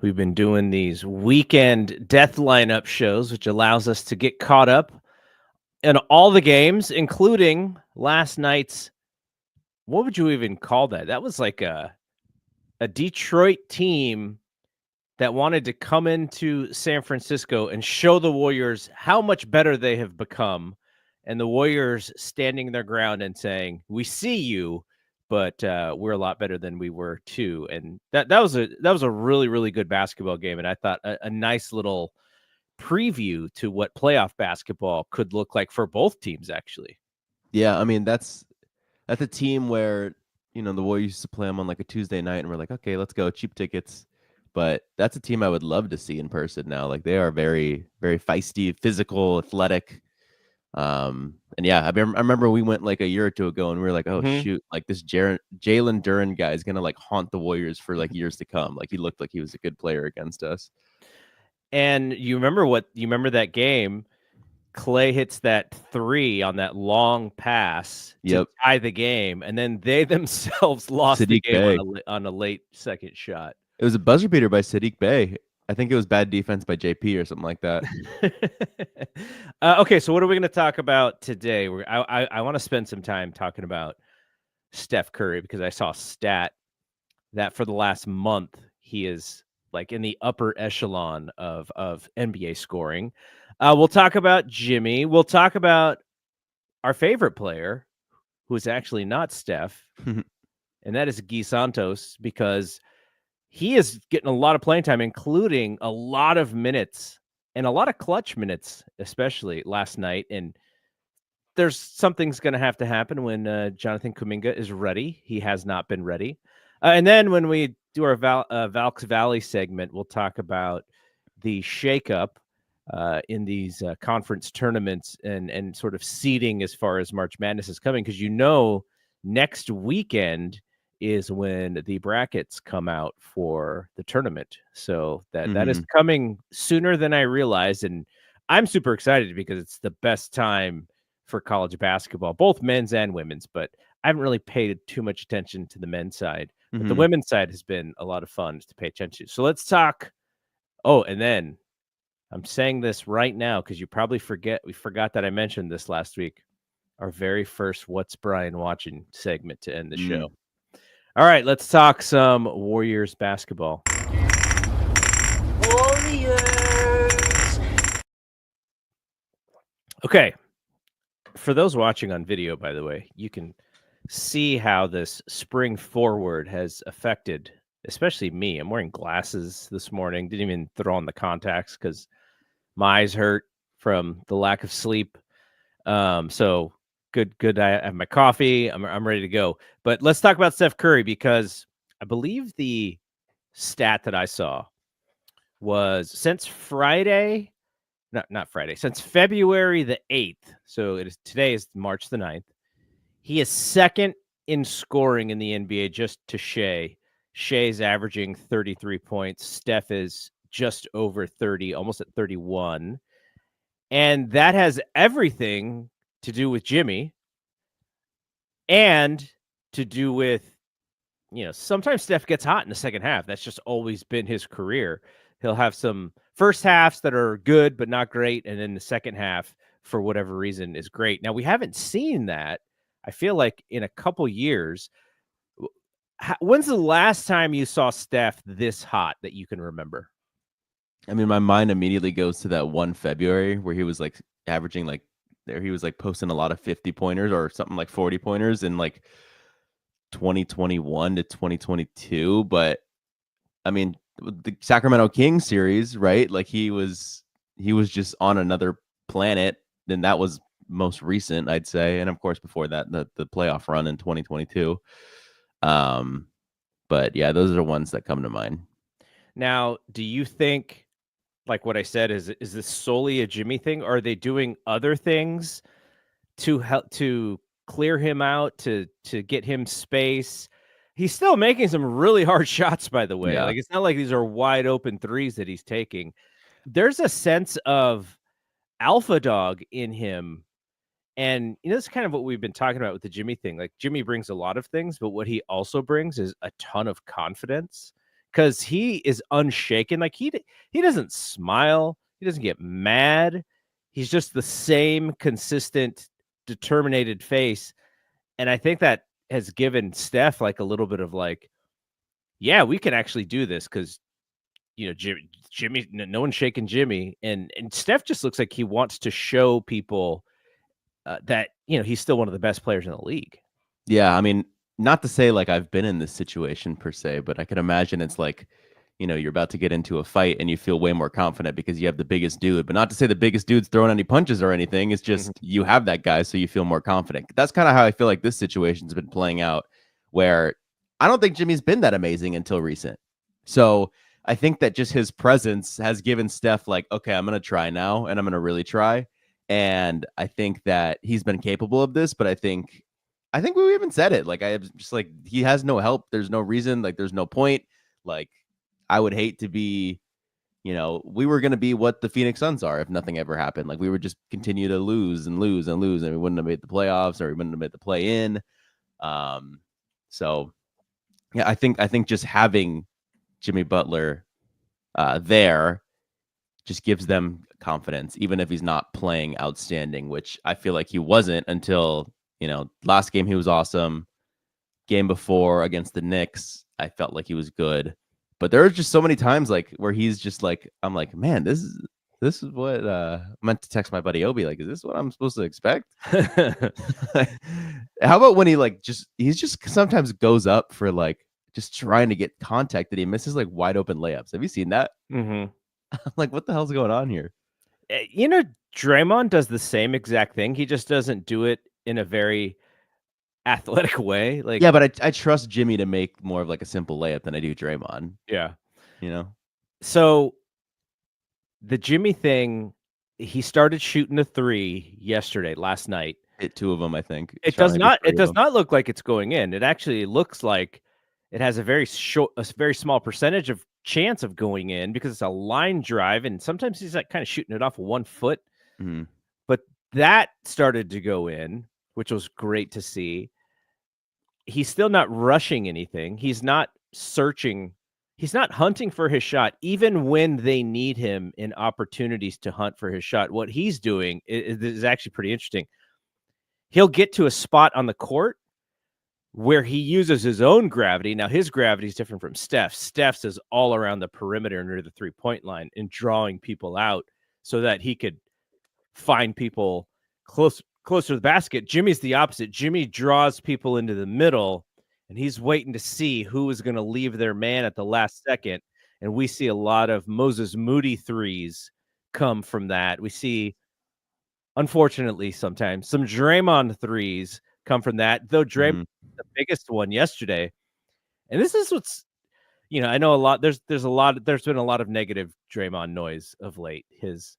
We've been doing these weekend death lineup shows, which allows us to get caught up in all the games, including last night's. What would you even call that? That was like a Detroit team that wanted to come into San Francisco and show the Warriors how much better they have become. And the Warriors standing their ground and saying, "We see you, but we're a lot better than we were too." And that was a really, really good basketball game. And I thought a nice little preview to what playoff basketball could look like for both teams, actually. Yeah, I mean that's a team where the Warriors used to play them on like a Tuesday night, and we're like, okay, let's go, cheap tickets. But that's a team I would love to see in person now. Like they are very, very feisty, physical, athletic. And yeah, I remember we went like a year or two ago, and we were like, oh shoot, like this Jalen Duren guy is gonna like haunt the Warriors for like years to come. Like he looked like he was a good player against us. And you remember that game? Clay hits that three on that long pass to tie the game, and then they themselves lost the game on a late second shot. It was a buzzer beater by Saddiq Bey. I think it was bad defense by JP or something like that. Okay, so what are we going to talk about today? I want to spend some time talking about Steph Curry because I saw a stat that for the last month he is like in the upper echelon of NBA scoring. We'll talk about Jimmy. We'll talk about our favorite player, who is actually not Steph, and that is Guy Santos, because he is getting a lot of playing time, including a lot of minutes and a lot of clutch minutes, especially last night. And there's something's going to have to happen when Jonathan Kuminga is ready. He has not been ready. And then when we do our Valks Valley segment, we'll talk about the shakeup in these conference tournaments and sort of seeding as far as March Madness is coming, because next weekend is when the brackets come out for the tournament. So that is coming sooner than I realized, and I'm super excited because it's the best time for college basketball, both men's and women's, but I haven't really paid too much attention to the men's side. But the women's side has been a lot of fun to pay attention to. So let's talk. Oh, and then I'm saying this right now because you probably forgot that I mentioned this last week. Our very first What's Brian Watching segment to end the show. All right, let's talk some Warriors basketball. Warriors! Okay. For those watching on video, by the way, you can see how this spring forward has affected, especially me. I'm wearing glasses this morning. Didn't even throw on the contacts because my eyes hurt from the lack of sleep. So good. I have my coffee. I'm ready to go. But let's talk about Steph Curry, because I believe the stat that I saw was since Friday, not Friday, since February the 8th. So today is March the 9th. He is second in scoring in the NBA, just to Shea. Shea's averaging 33 points. Steph is just over 30, almost at 31. And that has everything to do with Jimmy and to do with, sometimes Steph gets hot in the second half. That's just always been his career. He'll have some first halves that are good but not great, and then the second half, for whatever reason, is great. Now, we haven't seen that, I feel like, in a couple years. When's the last time you saw Steph this hot that you can remember? I mean, my mind immediately goes to that one February where he was like averaging he was like posting a lot of 50-pointers or something like 40-pointers in like 2021 to 2022. But I mean, the Sacramento Kings series, right? Like he was just on another planet. Then that was most recent, I'd say. And of course, before that, the playoff run in 2022. But yeah, those are the ones that come to mind. Now, do you think, like what I said, is this solely a Jimmy thing? Or are they doing other things to help to clear him out, to get him space? He's still making some really hard shots, by the way. Yeah. Like, it's not like these are wide open threes that he's taking. There's a sense of alpha dog in him. And, it's kind of what we've been talking about with the Jimmy thing. Like, Jimmy brings a lot of things, but what he also brings is a ton of confidence because he is unshaken. Like he doesn't smile, he doesn't get mad. He's just the same consistent, determined face. And I think that has given Steph like a little bit of like, yeah, we can actually do this because Jimmy, no one's shaking Jimmy, and Steph just looks like he wants to show people that he's still one of the best players in the league. Yeah, I mean, not to say like I've been in this situation per se, but I can imagine it's like, you're about to get into a fight and you feel way more confident because you have the biggest dude. But not to say the biggest dude's throwing any punches or anything. It's Mhm. just you have that guy, so you feel more confident. That's kind of how I feel like this situation's been playing out, where I don't think Jimmy's been that amazing until recent. So I think that just his presence has given Steph like, okay, I'm gonna try now and I'm gonna really try. And I think that he's been capable of this, but I think we even said it. Like I just like he has no help. There's no reason. Like there's no point. Like I would hate to be, we were gonna be what the Phoenix Suns are if nothing ever happened. Like we would just continue to lose and lose and lose, and we wouldn't have made the playoffs or we wouldn't have made the play in. So yeah, I think just having Jimmy Butler there just gives them confidence, even if he's not playing outstanding, which I feel like he wasn't until last game he was awesome. Game before against the Knicks, I felt like he was good. But there are just so many times like where he's just like, I'm like, man, this is what I meant to text my buddy Obi, like, is this what I'm supposed to expect? How about when he's just sometimes goes up for like just trying to get contact that he misses like wide open layups. Have you seen that? Mhm. I'm like, what the hell's going on here? Draymond does the same exact thing. He just doesn't do it in a very athletic way. Like, Yeah, but I trust Jimmy to make more of like a simple layup than I do Draymond. yeah. You know, So the Jimmy thing, he started shooting a three last night. hit two of them. I think It shot does maybe not three it of does them. not look like it's going in. It actually looks like it has a very small percentage of chance of going in because it's a line drive, and sometimes he's like kind of shooting it off 1 foot. Mm-hmm. But that started to go in, which was great to see. He's still not rushing anything. He's not searching. He's not hunting for his shot, even when they need him in opportunities to hunt for his shot. What he's doing is actually pretty interesting. He'll get to a spot on the court where he uses his own gravity. Now, his gravity is different from Steph's. Steph's is all around the perimeter near the 3-point line and drawing people out so that he could find people closer to the basket. Jimmy's the opposite. Jimmy draws people into the middle, and he's waiting to see who is going to leave their man at the last second. And we see a lot of Moses Moody threes come from that. We see, unfortunately, sometimes some Draymond threes come from that, though Draymond Mm-hmm. the biggest one yesterday. And this is what's I know a lot there's been a lot of negative Draymond noise of late. His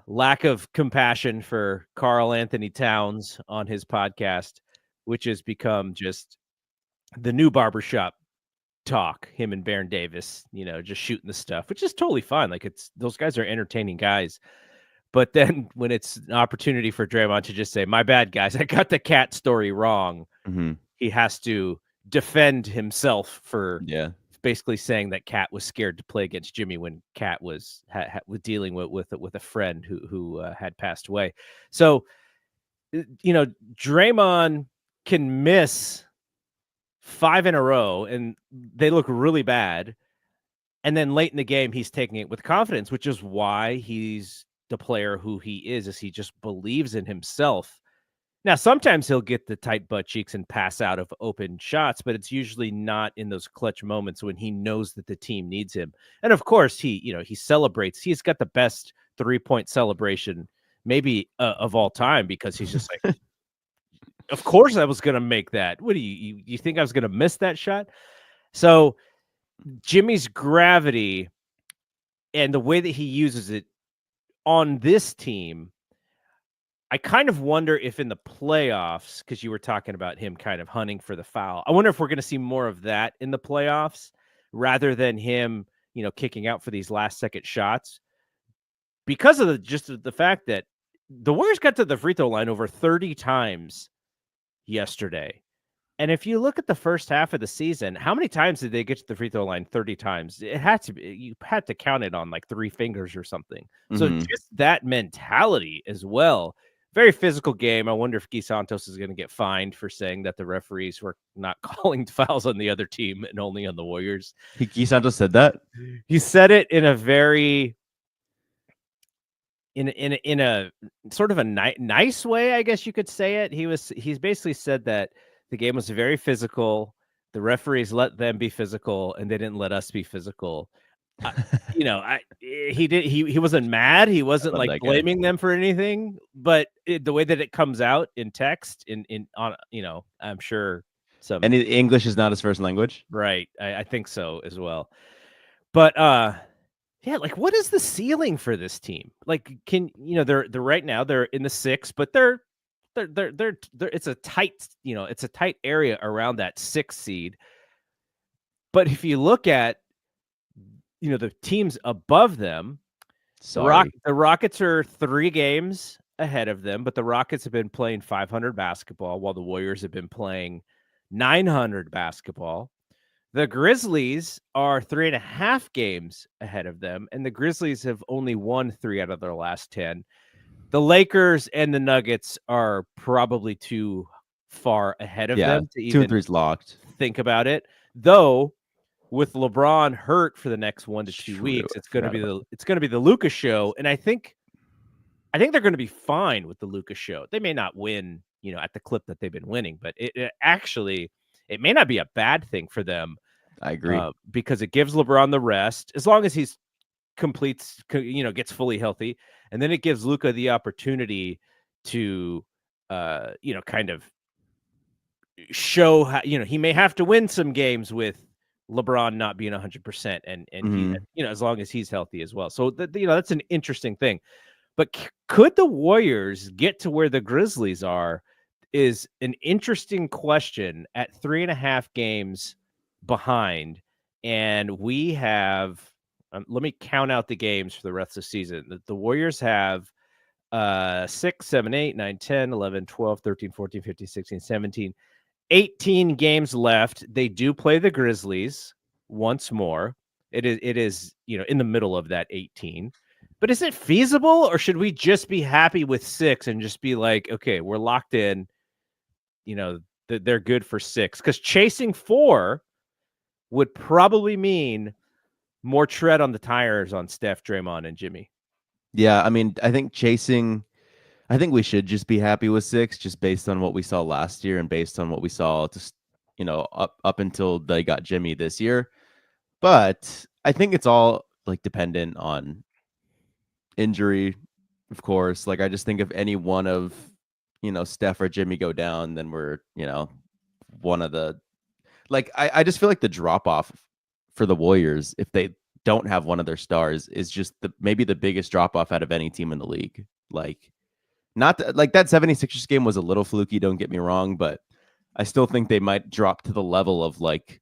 lack of compassion for Carl Anthony Towns on his podcast, which has become just the new barbershop talk, him and Baron Davis, just shooting the stuff, which is totally fine. Like those guys are entertaining guys. But then when it's an opportunity for Draymond to just say, my bad guys, I got the cat story wrong, Mm-hmm. he has to defend himself for Yeah. basically saying that Cat was scared to play against Jimmy when Cat was dealing with a friend who had passed away. So Draymond can miss 5 in a row and they look really bad, and then late in the game he's taking it with confidence, which is why he's the player who he is he just believes in himself. Now, sometimes he'll get the tight butt cheeks and pass out of open shots, but it's usually not in those clutch moments when he knows that the team needs him. And of course, he celebrates. He's got the best 3-point celebration maybe of all time because he's just like, of course I was going to make that. What do you think I was going to miss that shot? So Jimmy's gravity and the way that he uses it on this team, I kind of wonder if in the playoffs, because you were talking about him kind of hunting for the foul, I wonder if we're going to see more of that in the playoffs rather than him, kicking out for these last second shots because of the fact that the Warriors got to the free throw line over 30 times yesterday. And if you look at the first half of the season, how many times did they get to the free throw line? 30 times. It had to be, you had to count it on like 3 fingers or something. So Hmm. just that mentality as well. Very physical game. I wonder if Guy Santos is going to get fined for saying that the referees were not calling fouls on the other team and only on the Warriors. Hiki Santos said that. He said it in a very in a sort of a nice way, I guess you could say it. He's basically said that the game was very physical. The referees let them be physical, and they didn't let us be physical. I, he wasn't mad. He I wasn't love like that guy. blaming them for anything. But the way that it comes out in text, in on I'm sure some And English is not his first language. right. I think so as well. But yeah, like what is the ceiling for this team? Like, they're right now they're in the 6, but they're it's a tight, it's a tight area around that 6 seed. But if you look at, the teams above them, Sorry. the Rockets are 3 games ahead of them, but the Rockets have been playing 500 basketball while the Warriors have been playing 900 basketball. The Grizzlies are 3.5 games ahead of them, and the Grizzlies have only won 3 out of their last 10. The Lakers and the Nuggets are probably too far ahead of Yeah, them to 2 and even 3 is locked. think about it. Though, with LeBron hurt for the next 1 to 2 True. weeks, I forgot about it's gonna be the Luka show, and I think they're gonna be fine with the Luka show. They may not win, at the clip that they've been winning, but it actually it may not be a bad thing for them, I agree. because it gives LeBron the rest as long as he's gets fully healthy, and then it gives Luka the opportunity to, kind of show how he may have to win some games with LeBron not being 100%, and he, Mhm. as long as he's healthy as well. So that's an interesting thing. But could the Warriors get to where the Grizzlies are? Is an interesting question at 3.5 games behind. And we have, let me count out the games for the rest of the season. The Warriors have 6, 7, 8, 9, 10, 11, 12, 13, 14, 15, 16, 17, 18 games left. They do play the Grizzlies once more. It is, in the middle of that 18. But is it feasible, or should we just be happy with 6 and just be like, okay, we're locked in, they're good for 6? Because chasing 4 would probably mean more tread on the tires on Steph, Draymond, and Jimmy. Yeah, I mean, I think we should just be happy with 6 just based on what we saw last year and based on what we saw just, up until they got Jimmy this year. But I think it's all like dependent on injury, of course. Like I just think if any one of, Steph or Jimmy go down, then we're, one of the like I just feel like the drop off for the Warriors if they don't have one of their stars is just maybe the biggest drop off out of any team in the league. Like not like that 76ers game was a little fluky, don't get me wrong, but I still think they might drop to the level of like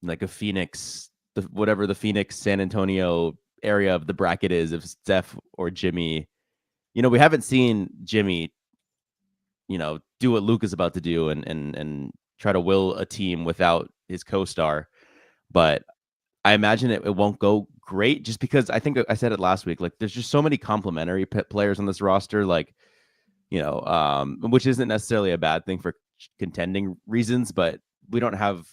a Phoenix, whatever the Phoenix San Antonio area of the bracket is, if Steph or Jimmy, we haven't seen Jimmy, do what Luke is about to do and try to will a team without his co-star. But I imagine it won't go great just because I think I said it last week. Like there's just so many complementary players on this roster, like, which isn't necessarily a bad thing for contending reasons, but we don't have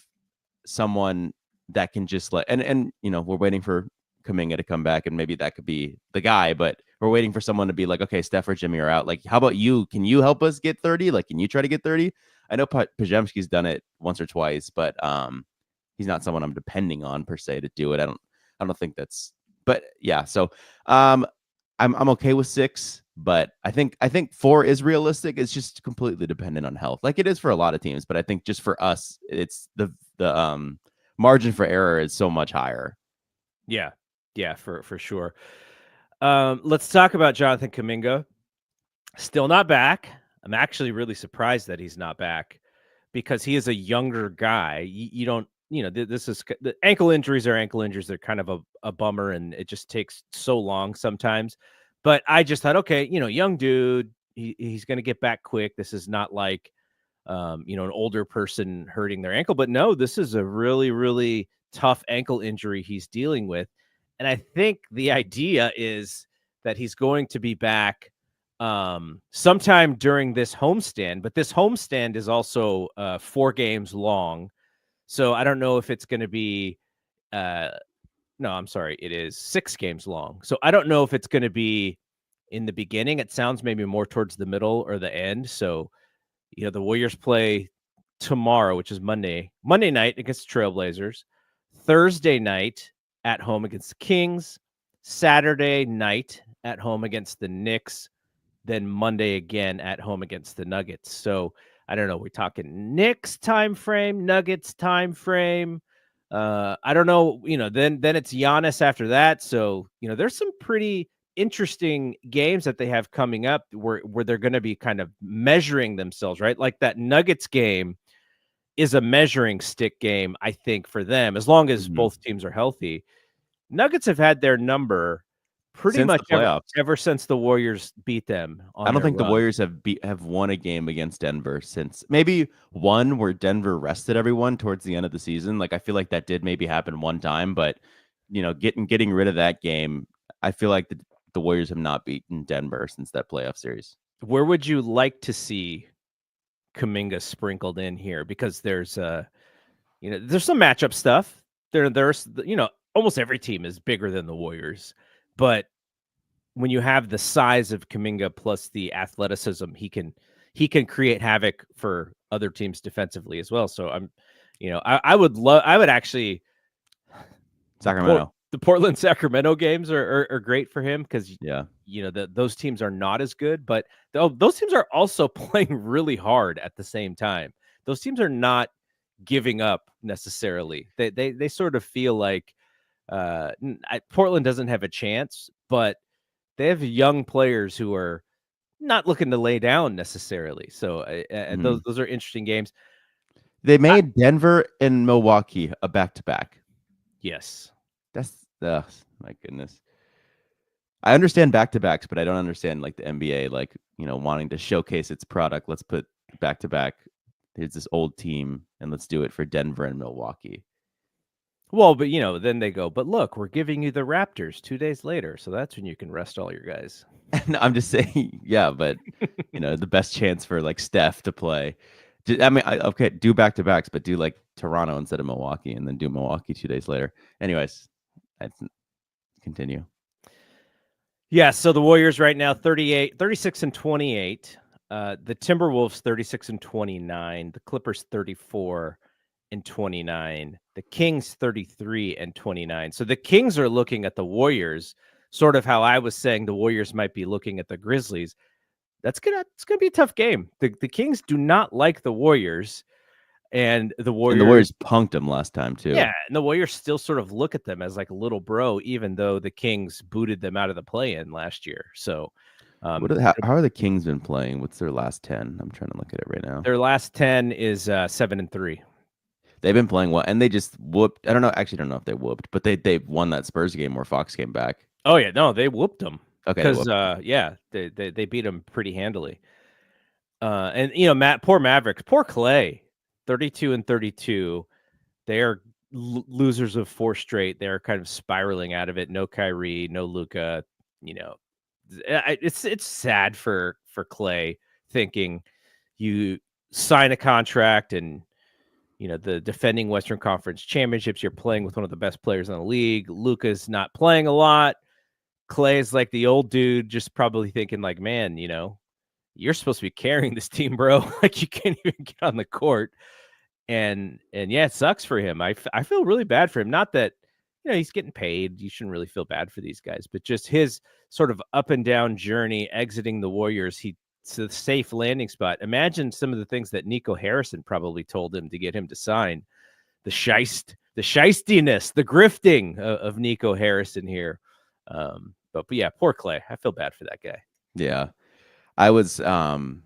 someone that can just and we're waiting for Kuminga to come back and maybe that could be the guy, but we're waiting for someone to be like, okay, Steph or Jimmy are out. Like, how about you? Can you help us get 30? Like, can you try to get 30? I know Pajemski's done it once or twice, but he's not someone I'm depending on per se to do it. I don't think that's, but yeah. So I'm okay with 6, but I think 4 is realistic. It's just completely dependent on health, like it is for a lot of teams. But I think just for us, it's the margin for error is so much higher. Yeah, for sure. Let's talk about Jonathan Kuminga. Still not back. I'm actually really surprised that he's not back because he is a younger guy. You don't, this is the ankle injuries are ankle injuries. They're kind of a bummer, and it just takes so long sometimes. But I just thought, okay, young dude, he's going to get back quick. This is not like an older person hurting their ankle. But no, this is a really, really tough ankle injury he's dealing with. And I think the idea is that he's going to be back sometime during this homestand, but this homestand is also 4 games long. So I don't know if it's going to be no, I'm sorry, it is 6 games long. So I don't know if it's going to be in the beginning. It sounds maybe more towards the middle or the end. So, the Warriors play tomorrow, which is Monday night against the Trailblazers, Thursday night at home against the Kings, Saturday night at home against the Knicks, then Monday again at home against the Nuggets. So I don't know. We're talking Knicks time frame, Nuggets time frame. I don't know. Then it's Giannis after that. So there's some pretty interesting games that they have coming up where they're going to be kind of measuring themselves, right? Like that Nuggets game is a measuring stick game, I think, for them, as long as both teams are healthy. Nuggets have had their number pretty Since much the playoffs. ever since the Warriors beat them on I don't their think the run. Warriors have won a game against Denver since maybe one where Denver rested everyone towards the end of the season. Like I feel like that did maybe happen one time, but getting rid of that game, I feel like the Warriors have not beaten Denver since that playoff series. Where would you like to see Kuminga sprinkled in here? Because there's there's some matchup stuff. There's almost every team is bigger than the Warriors, but when you have the size of Kuminga plus the athleticism, he can create havoc for other teams defensively as well. So I would actually Sacramento. The Portland Sacramento games are great for him because Yeah. those teams are not as good, but those teams are also playing really hard at the same time. Those teams are not giving up necessarily. They sort of feel like Portland doesn't have a chance, but they have young players who are not looking to lay down necessarily. So those are interesting games. They made Denver and Milwaukee a back-to-back. Yes. That's my goodness. I understand back-to-backs, but I don't understand like the NBA, like, wanting to showcase its product. Let's put back-to-back. Here's this old team, and let's do it for Denver and Milwaukee. Well, but then they go, but look, we're giving you the Raptors 2 days later, so that's when you can rest all your guys. And I'm just saying, yeah, but the best chance for like Steph to play. I mean, okay, do back-to-backs, but do like Toronto instead of Milwaukee, and then do Milwaukee 2 days later. Anyways, continue. Yeah, so the Warriors right now 36 and 28. The Timberwolves 36 and 29. The Clippers 34 and 29. The Kings 33 and 29. So the Kings are looking at the Warriors, sort of how I was saying the Warriors might be looking at the Grizzlies. It's gonna be a tough game. The Kings do not like the Warriors, and the Warriors punked them last time too. Yeah, and the Warriors still sort of look at them as like a little bro, even though the Kings booted them out of the play-in last year. So, how are the Kings been playing? What's their last 10? I'm trying to look at it right now. Their last 10 is 7-3. They've been playing well, and they just whooped. I don't know. Actually, don't know if they whooped, but they won that Spurs game where Fox came back. Oh yeah, no, they whooped them. Okay, because they beat them pretty handily. And poor Mavericks, poor Clay, 32 and 32. They are losers of 4 straight. They're kind of spiraling out of it. No Kyrie, no Luka. It's sad for Clay, thinking you sign a contract and the defending Western Conference championships. You're playing with one of the best players in the league. Luka's not playing a lot. Clay's like the old dude, just probably thinking like, man, you're supposed to be carrying this team, bro. Like you can't even get on the court. And yeah, it sucks for him. I feel really bad for him. Not that, he's getting paid. You shouldn't really feel bad for these guys, but just his sort of up and down journey exiting the Warriors. It's a safe landing spot. Imagine some of the things that Nico Harrison probably told him to get him to sign. The shystiness, the grifting of Nico Harrison here. But yeah, poor Clay. I feel bad for that guy. Yeah. I was having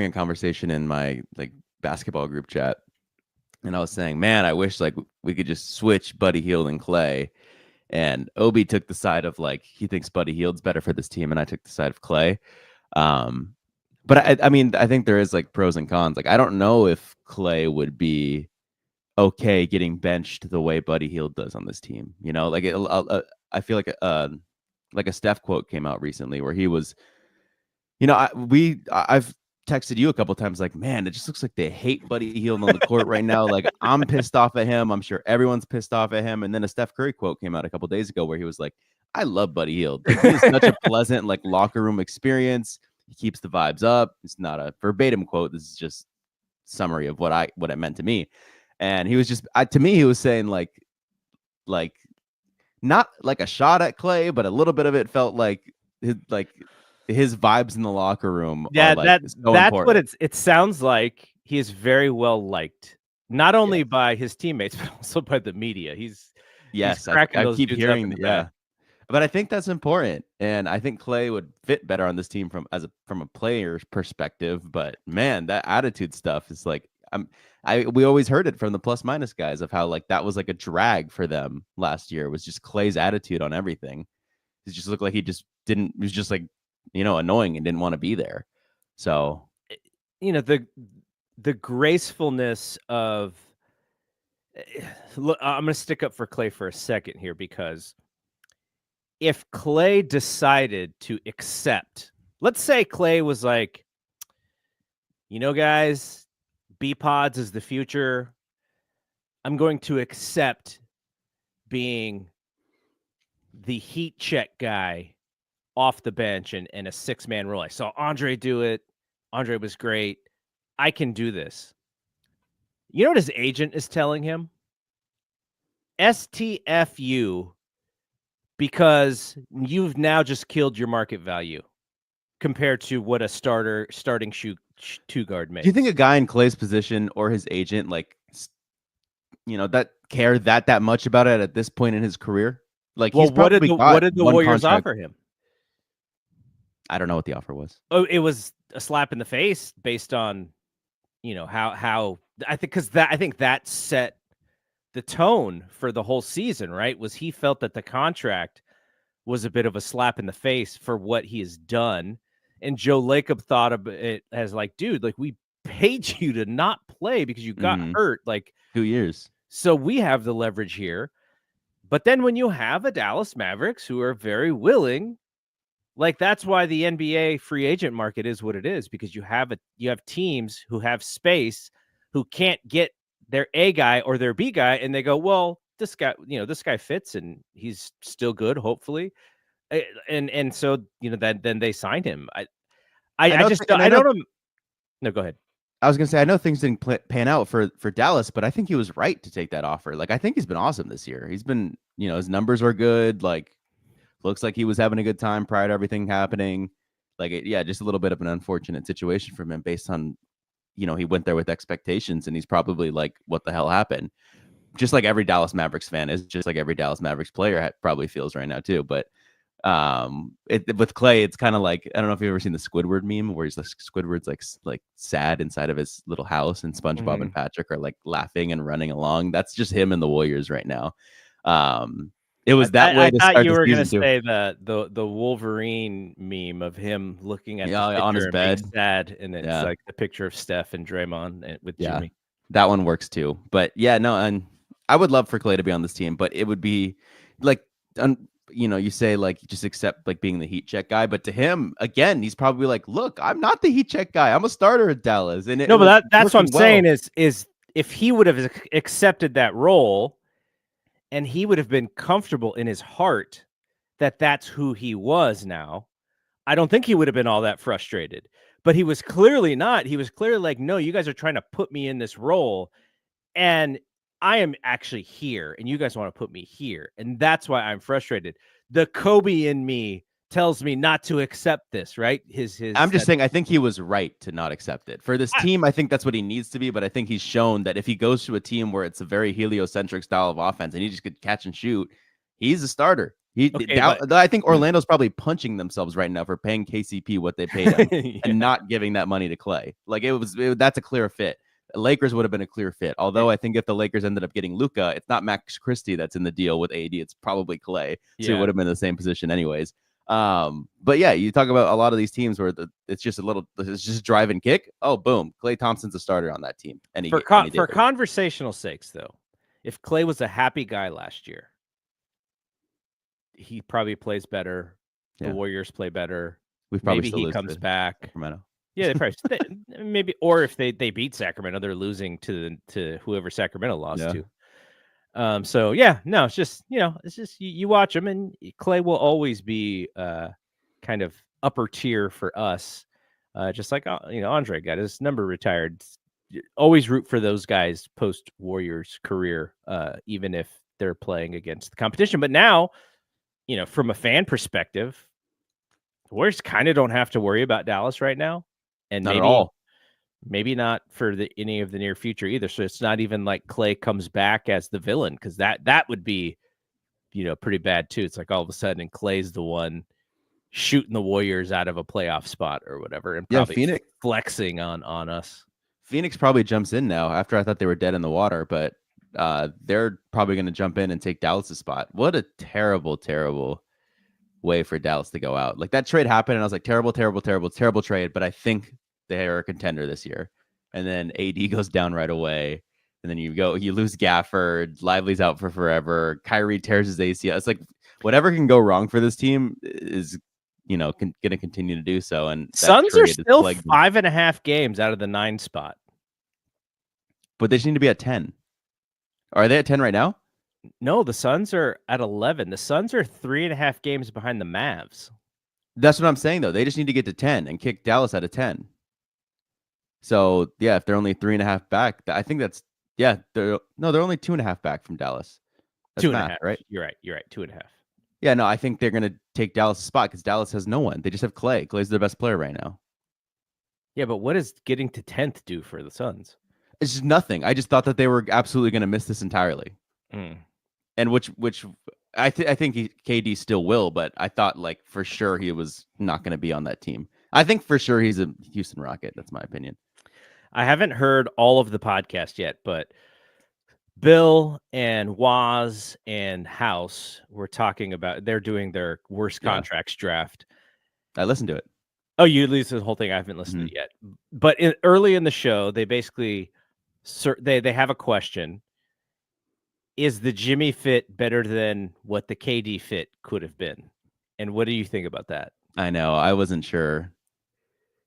a conversation in my like basketball group chat, and I was saying, man, I wish like we could just switch Buddy Hield and Clay. And Obi took the side of like he thinks Buddy Hield's better for this team, and I took the side of Clay. But I mean, I think there is like pros and cons. Like, I don't know if Clay would be okay getting benched the way Buddy Hield does on this team. You know, like I feel like a Steph quote came out recently where he was, you know, I've texted you a couple times like, man, it just looks like they hate Buddy Hield on the court right now. Like, I'm pissed off at him. I'm sure everyone's pissed off at him. And then a Steph Curry quote came out a couple days ago where he was like, I love Buddy Hield. Like, he is such a pleasant like locker room experience. He keeps the vibes up. It's not a verbatim quote. This is just summary of what it meant to me. And he was just to me, he was saying like not like a shot at Clay, but a little bit of it felt like his vibes in the locker room are Yeah, like so that's what important. it sounds like. He is very well liked, not only Yes. by his teammates, but also by the media. He's Yes, cracking I those keep dudes up in hearing the yeah. back. But I think that's important, and I think Clay would fit better on this team from a player's perspective. But man, that attitude stuff is like we always heard it from the plus minus guys of how like that was like a drag for them last year was just Clay's attitude on everything. It just looked like he just didn't. He was just like annoying and didn't want to be there. So You know, the gracefulness of look, I'm going to stick up for Clay for a second here because if Clay decided to accept, let's say Clay was like, guys, B pods is the future. I'm going to accept being the heat check guy off the bench and a 6-man role. I saw Andre do it. Andre was great. I can do this. You know what his agent is telling him? STFU, because you've now just killed your market value compared to what a starting two guard makes. do you think a guy in Clay's position or his agent that care that much about it at this point in his career? Like, Well, he's probably what got did the one Warriors contract. offer him? I don't know what the offer was. Oh, it was a slap in the face based on, how I think that set the tone for the whole season, right? Was he felt that the contract was a bit of a slap in the face for what he has done. And Joe Lacob thought of it as like, dude, like we paid you to not play because you got hurt. Like 2 years. So we have the leverage here. But then when you have a Dallas Mavericks who are very willing, like that's why the NBA free agent market is what it is, because you have teams who have space who can't get their A guy or their B guy, and they go, well, this guy fits and he's still good, hopefully. And so then they signed him. I just I don't know. No, go ahead. I was gonna say I know things didn't pan out for Dallas, but I think he was right to take that offer. Like, I think he's been awesome this year. He's been his numbers are good. Like, looks like he was having a good time prior to everything happening. Like, just a little bit of an unfortunate situation for him based on he went there with expectations and he's probably like, what the hell happened? Just like every Dallas Mavericks fan is, just like every Dallas Mavericks player probably feels right now too. But with Clay, it's kind of like, I don't know if you've ever seen the Squidward meme where he's like, Squidward's like sad inside of his little house, and SpongeBob and Patrick are like laughing and running along. That's just him and the Warriors right now. It was that way I to thought start you the were season gonna too. say the Wolverine meme of him looking at the On his picture and bed, being sad, and it's like the picture of Steph and Draymond with Jimmy. That one works too. But yeah, no, and I would love for Clay to be on this team, but it would be like, you say like just accept like being the heat check guy, but to him again, he's probably like, look, I'm not the heat check guy. I'm a starter at Dallas, and No, but that's what I'm saying well. is if he would have accepted that role, and he would have been comfortable in his heart that that's who he was now, I don't think he would have been all that frustrated. But he was clearly not. He was clearly like, no, you guys are trying to put me in this role, and I am actually here, and you guys want to put me here, and that's why I'm frustrated. The Kobe in me tells me not to accept this, right? I'm just saying, I think he was right to not accept it. For this team, I think that's what he needs to be, but I think he's shown that if he goes to a team where it's a very heliocentric style of offense and he just could catch and shoot, he's a starter. I think Orlando's probably punching themselves right now for paying KCP what they paid him and not giving that money to Clay. Like, that's a clear fit. Lakers would have been a clear fit. Although I think if the Lakers ended up getting Luka, it's not Max Christie that's in the deal with AD. It's probably Clay. So he would have been in the same position anyways. But yeah, you talk about a lot of these teams where it's just drive and kick. Oh, boom, Klay Thompson's a starter on that team any day. For conversational sakes, though, if Klay was a happy guy last year, he probably plays better. The Warriors play better. We probably Maybe still he lose comes to back. Sacramento. Yeah, they probably maybe, or if they beat Sacramento, they're losing to whoever Sacramento lost to. So yeah, no, it's just you watch him, and Klay will always be kind of upper tier for us. Just like Andre got his number retired. Always root for those guys post Warriors career, even if they're playing against the competition. But now, from a fan perspective, the Warriors kind of don't have to worry about Dallas right now, and Not at all. maybe not for any of the near future either. So it's not even like Klay comes back as the villain, because that would be, pretty bad too. It's like all of a sudden Klay's the one shooting the Warriors out of a playoff spot or whatever, and probably Phoenix flexing on us. Phoenix probably jumps in now after I thought they were dead in the water, but they're probably going to jump in and take Dallas's spot. What a terrible, terrible way for Dallas to go out. Like, that trade happened, and I was like, terrible, terrible, terrible, terrible trade. But I think they're a contender this year. And then AD goes down right away. And then you lose Gafford. Lively's out for forever. Kyrie tears his ACL. It's like whatever can go wrong for this team is, going to continue to do so. And Suns are still 5.5 games out of the 9 spot. But they just need to be at 10. Are they at 10 right now? No, the Suns are at 11. The Suns are 3.5 games behind the Mavs. That's what I'm saying, though. They just need to get to 10 and kick Dallas out of 10. So, yeah, if they're only 3.5 back, I think that's, they're only 2.5 back from Dallas. That's 2.5, right? You're right. 2.5. Yeah, no, I think they're going to take Dallas' spot because Dallas has no one. They just have Klay. Klay's their best player right now. Yeah, but what does getting to 10th do for the Suns? It's just nothing. I just thought that they were absolutely going to miss this entirely. And which I think KD still will, but I thought like for sure he was not going to be on that team. I think for sure he's a Houston Rocket. That's my opinion. I haven't heard all of the podcast yet, but Bill and Waz and House were talking about, they're doing their worst contracts draft. I listened to it. Oh, you listened to the whole thing? I haven't listened to it yet. But early in the show, they basically they have a question. Is the Jimmy fit better than what the KD fit could have been? And what do you think about that? I know. I wasn't sure.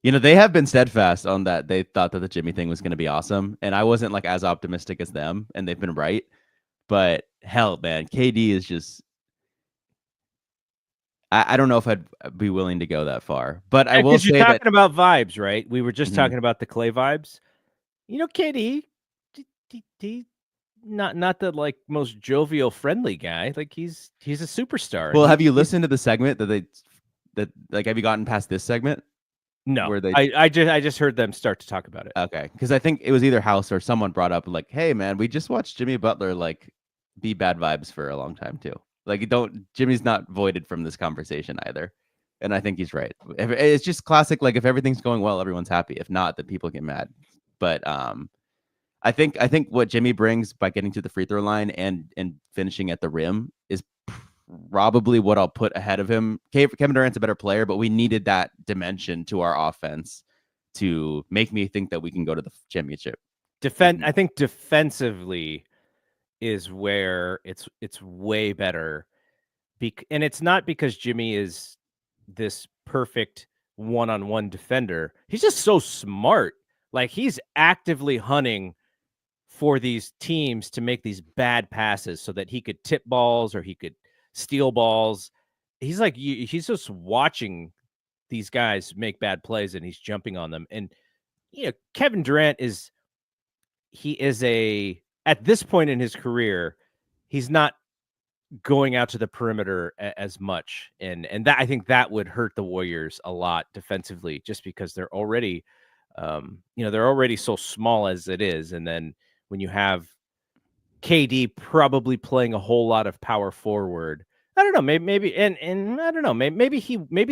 They have been steadfast on that. They thought that the Jimmy thing was going to be awesome. And I wasn't like as optimistic as them. And they've been right. But hell, man, KD is just... I don't know if I'd be willing to go that far. But I will say you're talking about vibes, right? We were just talking about the Klay vibes. KD, not the like most jovial, friendly guy. Like he's a superstar. Well, have you listened to the segment that have you gotten past this segment? No, where I just heard them start to talk about it. Okay, because I think it was either House or someone brought up like, "Hey, man, we just watched Jimmy Butler like be bad vibes for a long time too. Like, Jimmy's not voided from this conversation either." And I think he's right. It's just classic. Like, if everything's going well, everyone's happy. If not, then people get mad. But I think what Jimmy brings by getting to the free throw line and finishing at the rim is probably what I'll put ahead of him. Kevin Durant's a better player, but we needed that dimension to our offense to make me think that we can go to the championship. I think defensively is where it's way better. And it's not because Jimmy is this perfect one-on-one defender. He's just so smart. Like, he's actively hunting for these teams to make these bad passes so that he could tip balls or he could steal balls. He's like, he's just watching these guys make bad plays and he's jumping on them. And Kevin Durant is at this point in his career, he's not going out to the perimeter as much, and that I think that would hurt the Warriors a lot defensively, just because they're already they're already so small as it is, and then when you have KD probably playing a whole lot of power forward, I don't know, maybe and I don't know, maybe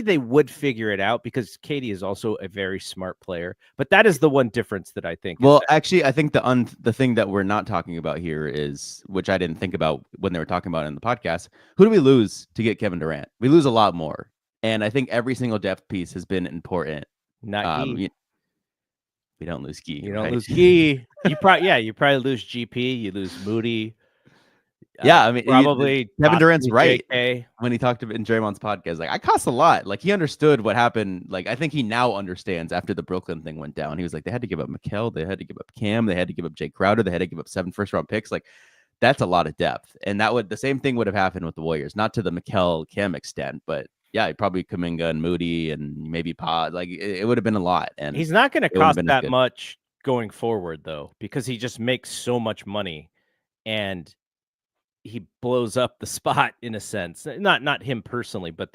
they would figure it out, because KD is also a very smart player. But that is the one difference that I think. Well, actually, I think the thing that we're not talking about here is, which I didn't think about when they were talking about it in the podcast, who do we lose to get Kevin Durant? We lose a lot more. And I think every single depth piece has been important. Not Gee. We don't lose Gee, You don't right? lose Gee. You probably lose GP. You lose Moody. Yeah, I mean, Probably Kevin Durant's possibly right JK. when he talked about in Draymond's podcast. Like, I cost a lot. Like, he understood what happened. Like, I think he now understands after the Brooklyn thing went down. He was like, they had to give up Mikal, they had to give up Cam, they had to give up Jay Crowder, they had to give up 7 first-round picks. Like, that's a lot of depth, and the same thing would have happened with the Warriors, not to the Mikal Cam extent, but yeah, probably Kuminga and Moody and maybe Pod. Like, it would have been a lot, and He's not going to it wouldn't have cost been as that good. much going forward, though, because he just makes so much money, and he blows up the spot in a sense. Not him personally, but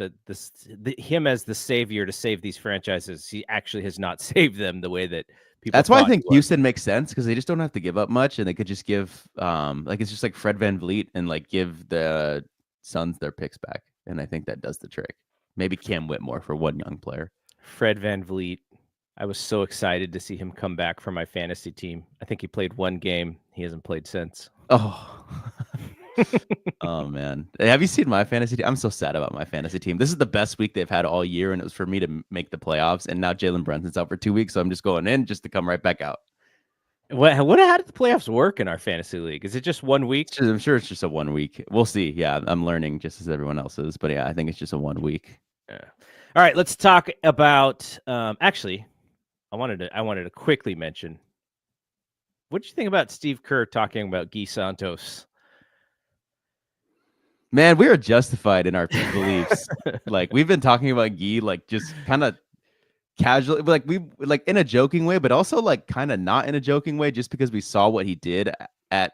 him as the savior to save these franchises. He actually has not saved them the way that people. That's why I thought think he was. Houston makes sense because they just don't have to give up much, and they could just give like it's just like Fred VanVleet and like give the Suns their picks back, and I think that does the trick. Maybe Cam Whitmore for one young player. Fred VanVleet. I was so excited to see him come back for my fantasy team. I think he played one game. He hasn't played since. Oh, oh man, have you seen my fantasy team? I'm so sad about my fantasy team. This is the best week they've had all year, and it was for me to make the playoffs. And now Jalen Brunson's out for 2 weeks, so I'm just going in just to come right back out. How did the playoffs work in our fantasy league? Is it just 1 week? I'm sure it's just a 1 week. We'll see. Yeah, I'm learning just as everyone else is, but yeah, I think it's just a 1 week. Yeah. All right, let's talk about. Actually, I wanted to quickly mention. What did you think about Steve Kerr talking about Guy Santos? Man, we are justified in our beliefs. Like, we've been talking about Guy, like, just kind of casually, like in a joking way, but also like kind of not in a joking way, just because we saw what he did at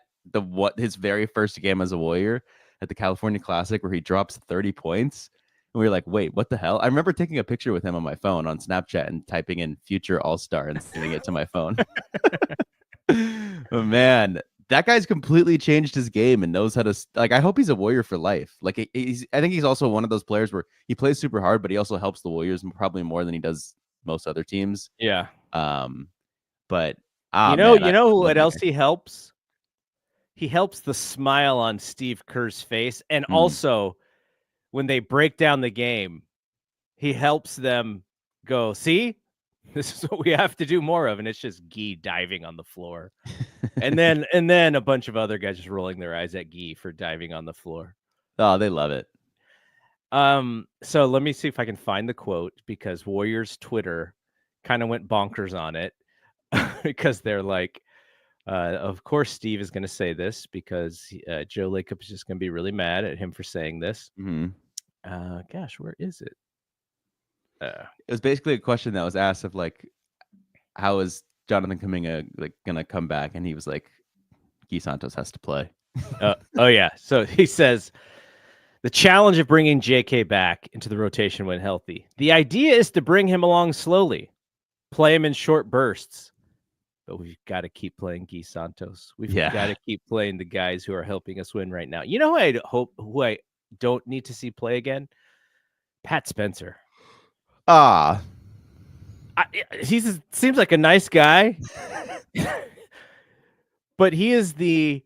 his very first game as a Warrior at the California Classic, where he drops 30 points. And we were like, wait, what the hell? I remember taking a picture with him on my phone on Snapchat and typing in future All-Star and sending it to my phone. But man, that guy's completely changed his game and knows how to, like, I hope he's a Warrior for life. Like, I think he's also one of those players where he plays super hard, but he also helps the Warriors probably more than he does most other teams. Yeah. But you know what else he helps? He helps the smile on Steve Kerr's face, and also when they break down the game, he helps them go, see, this is what we have to do more of, and it's just Guy diving on the floor. and then a bunch of other guys just rolling their eyes at Guy for diving on the floor. Oh, they love it. So let me see if I can find the quote, because Warriors Twitter kind of went bonkers on it because they're like, of course Steve is going to say this because Joe Lacob is just going to be really mad at him for saying this. Gosh, where is it? It was basically a question that was asked of like, how is Jonathan Kuminga like gonna come back? And he was like, Guy Santos has to play. Oh yeah. So he says, the challenge of bringing JK back into the rotation when healthy. The idea is to bring him along slowly, play him in short bursts. But we've got to keep playing Guy Santos. We've got to keep playing the guys who are helping us win right now. You know who I don't need to see play again? Pat Spencer. He seems like a nice guy, but he is the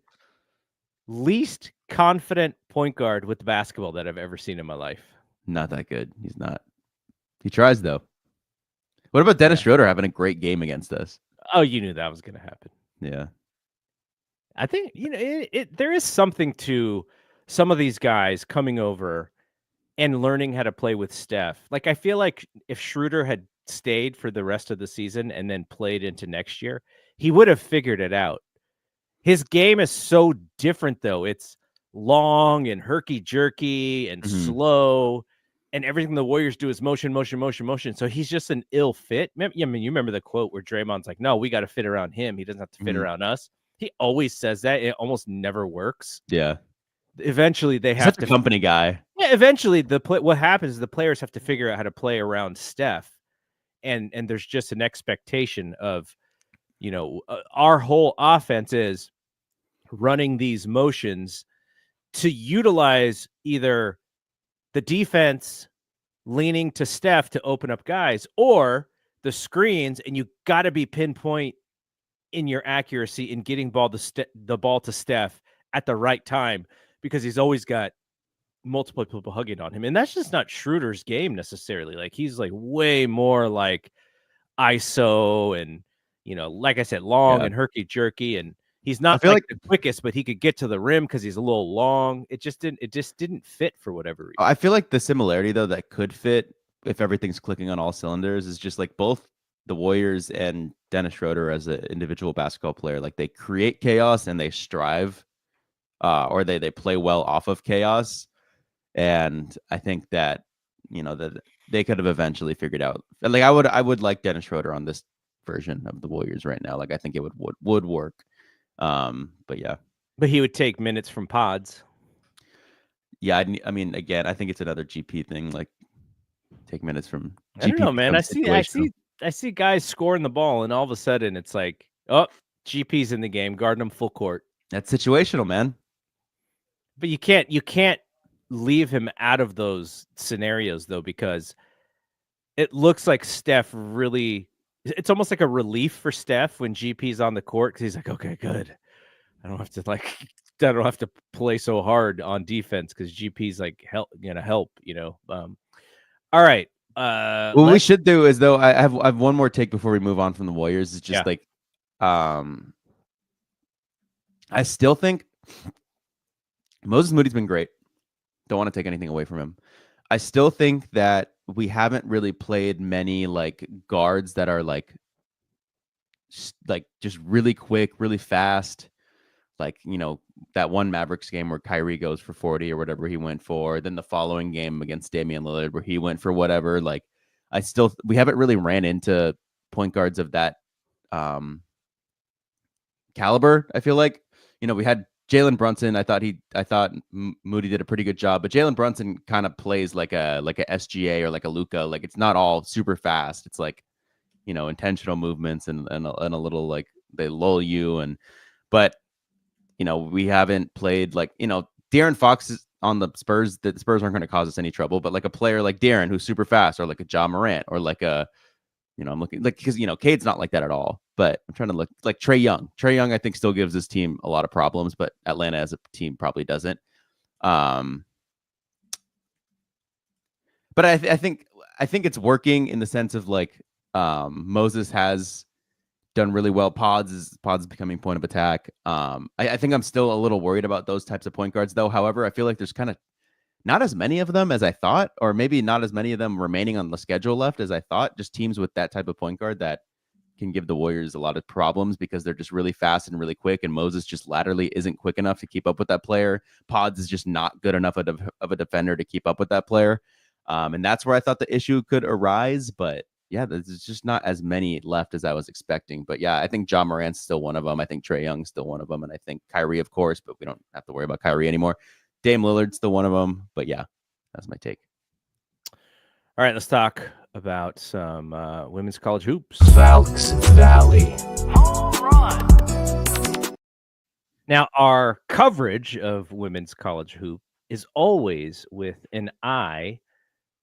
least confident point guard with the basketball that I've ever seen in my life. Not that good. He's not. He tries, though. What about Dennis Schroeder having a great game against us? Oh, you knew that was going to happen. Yeah. I think, there is something to some of these guys coming over and learning how to play with Steph. Like, I feel like if Schroeder had stayed for the rest of the season and then played into next year, he would have figured it out. His game is so different, though. It's long and herky-jerky and slow, and everything the Warriors do is motion, motion, motion, motion. So he's just an ill fit. I mean, you remember the quote where Draymond's like, no, we got to fit around him. He doesn't have to fit around us. He always says that. It almost never works. Yeah. Eventually, they have to. Company guy. Yeah, eventually, what happens is the players have to figure out how to play around Steph. And there's just an expectation of, our whole offense is running these motions to utilize either the defense leaning to Steph to open up guys or the screens, and you got to be pinpoint in your accuracy in getting the ball to Steph at the right time, because he's always got multiple people hugging on him, and that's just not Schroeder's game necessarily. Like he's like way more like ISO and like I said, long Yeah. and herky jerky, and he's I not feel like like the quickest, but he could get to the rim because he's a little long. It just didn't fit for whatever reason. I feel like the similarity though that could fit if everything's clicking on all cylinders is just like both the Warriors and Dennis Schroeder as an individual basketball player. Like they create chaos and they strive, or they play well off of chaos. And I think that that they could have eventually figured out. Like I would like Dennis Schroeder on this version of the Warriors right now. Like I think it would work. But yeah. But he would take minutes from pods. Yeah, I mean, again, I think it's another GP thing. Like, take minutes from I don't GP know, man. becomes situational. I see guys scoring the ball, and all of a sudden it's like, oh, GP's in the game, guarding him full court. That's situational, man. But you can't leave him out of those scenarios though, because it looks like Steph really. It's almost like a relief for Steph when GP's on the court because he's like, okay, good. I don't have to I don't have to play so hard on defense because GP's like gonna help. All right. What we Let's should do is though, I have one more take before we move on from the Warriors. It's just yeah. like, um, I still think Moses Moody's been great. Don't want to take anything away from him. I still think that we haven't really played many like guards that are like just really quick, really fast. Like, that one Mavericks game where Kyrie goes for 40 or whatever he went for. Then the following game against Damian Lillard where he went for whatever. Like, we haven't really ran into point guards of that caliber. I feel like, we had Jalen Brunson. I thought Moody did a pretty good job, but Jalen Brunson kind of plays like a SGA or like a Luka. Like, it's not all super fast. It's like, intentional movements and a little like they lull you. But we haven't played like, De'Aaron Fox is on the Spurs. The Spurs aren't going to cause us any trouble, but like a player like De'Aaron who's super fast, or like a Ja Morant, or like I'm looking like, because Cade's not like that at all. But I'm trying to look like Trae Young. Trae Young, I think, still gives this team a lot of problems, but Atlanta as a team probably doesn't. But I think it's working in the sense of like Moses has done really well. Pods is becoming point of attack. I think I'm still a little worried about those types of point guards though. However, I feel like there's kind of not as many of them as I thought, or maybe not as many of them remaining on the schedule left as I thought. Just teams with that type of point guard that can give the Warriors a lot of problems because they're just really fast and really quick. And Moses just laterally isn't quick enough to keep up with that player. Pods is just not good enough of a defender to keep up with that player. And that's where I thought the issue could arise. But yeah, there's just not as many left as I was expecting. But yeah, I think Ja Morant's still one of them. I think Trae Young's still one of them. And I think Kyrie, of course, but we don't have to worry about Kyrie anymore. Dame Lillard's still one of them. But yeah, that's my take. All right, let's talk about some women's college hoops. Valks Valley. Now, our coverage of women's college hoop is always with an eye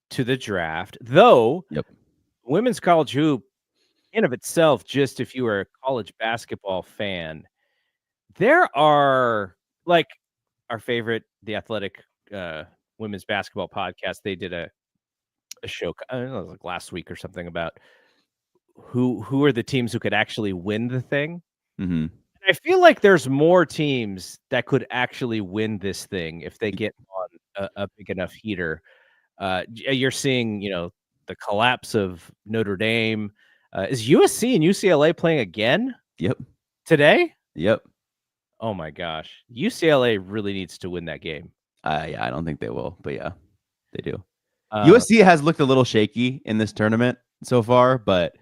to the draft, though Yep. women's college hoop in of itself, just if you are a college basketball fan, there are like our favorite, The Athletic women's basketball podcast. They did a show, I don't know, like last week or something about who are the teams who could actually win the thing. Mm-hmm. I feel like there's more teams that could actually win this thing if they get on a big enough heater. You're seeing, the collapse of Notre Dame. Is USC and UCLA playing again? Yep. Today? Yep. Oh my gosh. UCLA really needs to win that game. Yeah, I don't think they will, but yeah, they do. USC has looked a little shaky in this tournament so far, but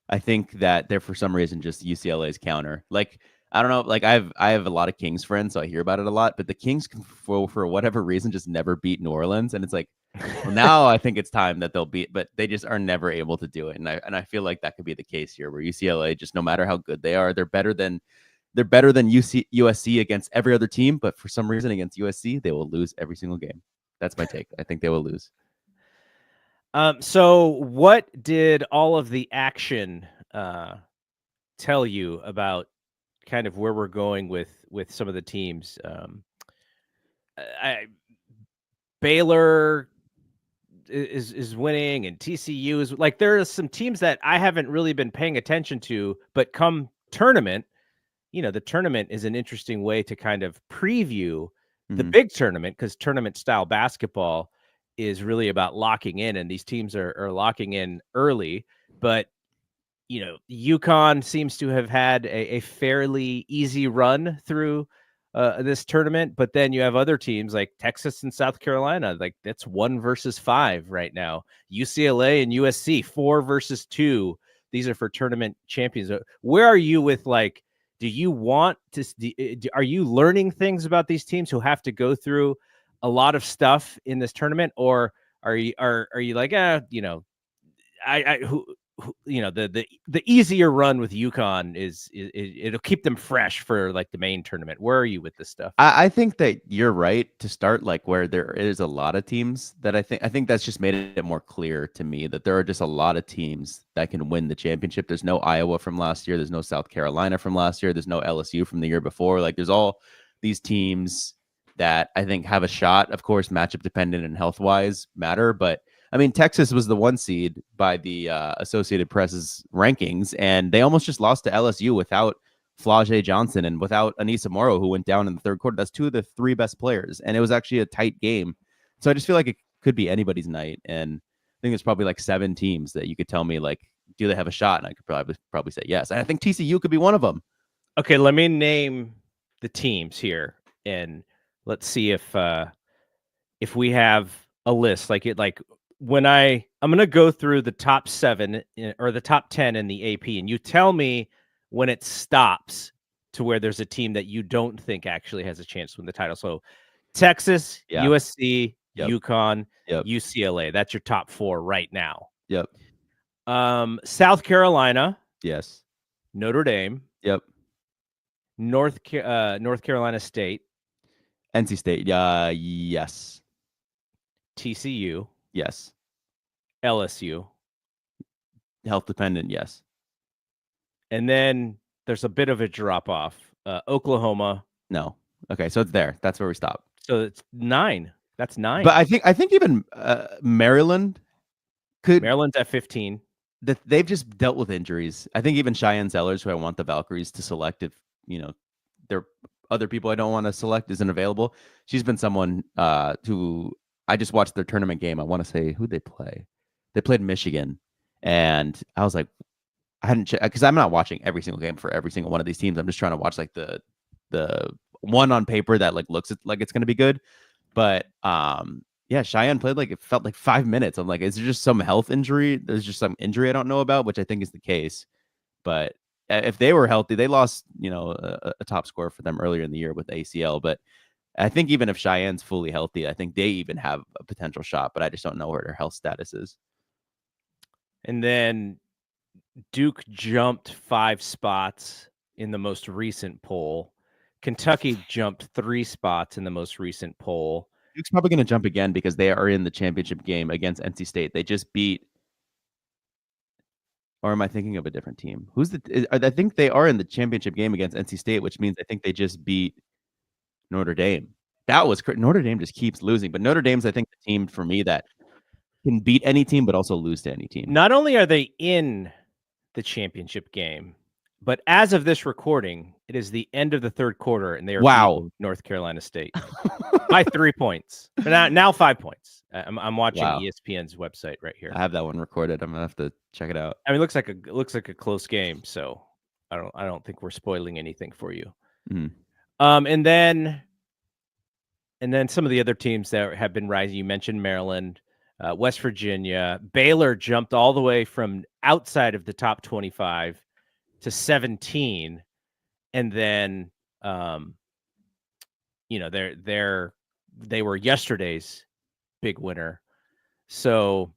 I think that they're for some reason just UCLA's counter. Like, I don't know, like I have a lot of Kings friends, so I hear about it a lot, but the Kings for whatever reason just never beat New Orleans, and it's like, well, now I think it's time that they'll beat, but they just are never able to do it. And I feel like that could be the case here, where UCLA, just no matter how good they are, they're better than USC against every other team, but for some reason against USC, they will lose every single game. That's my take. I think they will lose. So what did all of the action tell you about kind of where we're going with some of the teams? Baylor is winning, and TCU is like, there are some teams that I haven't really been paying attention to, but come tournament, the tournament is an interesting way to kind of preview the big tournament, because tournament style basketball is really about locking in, and these teams are locking in early. But UConn seems to have had a fairly easy run through this tournament, but then you have other teams like Texas and South Carolina, like that's 1 versus 5 right now. UCLA and USC 4 versus 2. These are for tournament champions. Where are you with, like, do you want to? Are you learning things about these teams who have to go through a lot of stuff in this tournament, or are you like, the easier run with UConn is it'll keep them fresh for like the main tournament? Where are you with this stuff? I think that you're right to start like where there is a lot of teams that I think that's just made it more clear to me that there are just a lot of teams that can win the championship. There's no Iowa from last year. There's no South Carolina from last year. There's no LSU from the year before. Like, there's all these teams that I think have a shot. Of course, matchup dependent and health wise matter, but I mean, Texas was the 1 seed by the Associated Press's rankings, and they almost just lost to LSU without Flau'jae Johnson and without Anissa Morrow, who went down in the third quarter. That's 2 of the 3 best players, and it was actually a tight game. So I just feel like it could be anybody's night, and I think there's probably like 7 teams that you could tell me, like, do they have a shot? And I could probably say yes. And I think TCU could be one of them. Okay, let me name the teams here, and let's see if we have a list like when I'm going to go through the top 7 or the top 10 in the AP, and you tell me when it stops to where there's a team that you don't think actually has a chance to win the title. So Texas, USC, UConn, UCLA. That's your top 4 right now. Yep. South Carolina. Yes. Notre Dame. Yep. North Carolina State. NC State. Yes. TCU. Yes. LSU. Health dependent, yes. And then there's a bit of a drop off. Oklahoma. No. Okay, so it's there. That's where we stop. So it's 9. That's 9. But I think even Maryland could. Maryland's at 15. They've just dealt with injuries. I think even Cheyenne Zellers, who I want the Valkyries to select if there are other people I don't want to select, isn't available. She's been someone who I just watched their tournament game. I want to say who they play. They played Michigan, and I was like, I hadn't checked because I'm not watching every single game for every single one of these teams. I'm just trying to watch like the one on paper that like looks like it's going to be good. But yeah, Cheyenne played like it felt like 5 minutes. I'm like, is there just some health injury? There's just some injury I don't know about, which I think is the case. But if they were healthy, they lost a top scorer for them earlier in the year with ACL. But I think even if Cheyenne's fully healthy, I think they even have a potential shot, but I just don't know where their health status is. And then Duke jumped 5 spots in the most recent poll. Kentucky jumped 3 spots in the most recent poll. Duke's probably going to jump again because they are in the championship game against NC State. They just beat, or am I thinking of a different team? I think they are in the championship game against NC State, which means I think they just beat Notre Dame. Notre Dame just keeps losing, but Notre Dame's, I think, the team for me that can beat any team, but also lose to any team. Not only are they in the championship game, but as of this recording, it is the end of the third quarter, and they are beating North Carolina State by 3 points. But now 5 points. I'm watching ESPN's website right here. I have that one recorded. I'm gonna have to check it out. I mean, it looks like a close game, so I don't think we're spoiling anything for you. Mm-hmm. And then some of the other teams that have been rising. You mentioned Maryland, West Virginia. Baylor jumped all the way from outside of the top 25 to 17, and then they were yesterday's big winner. So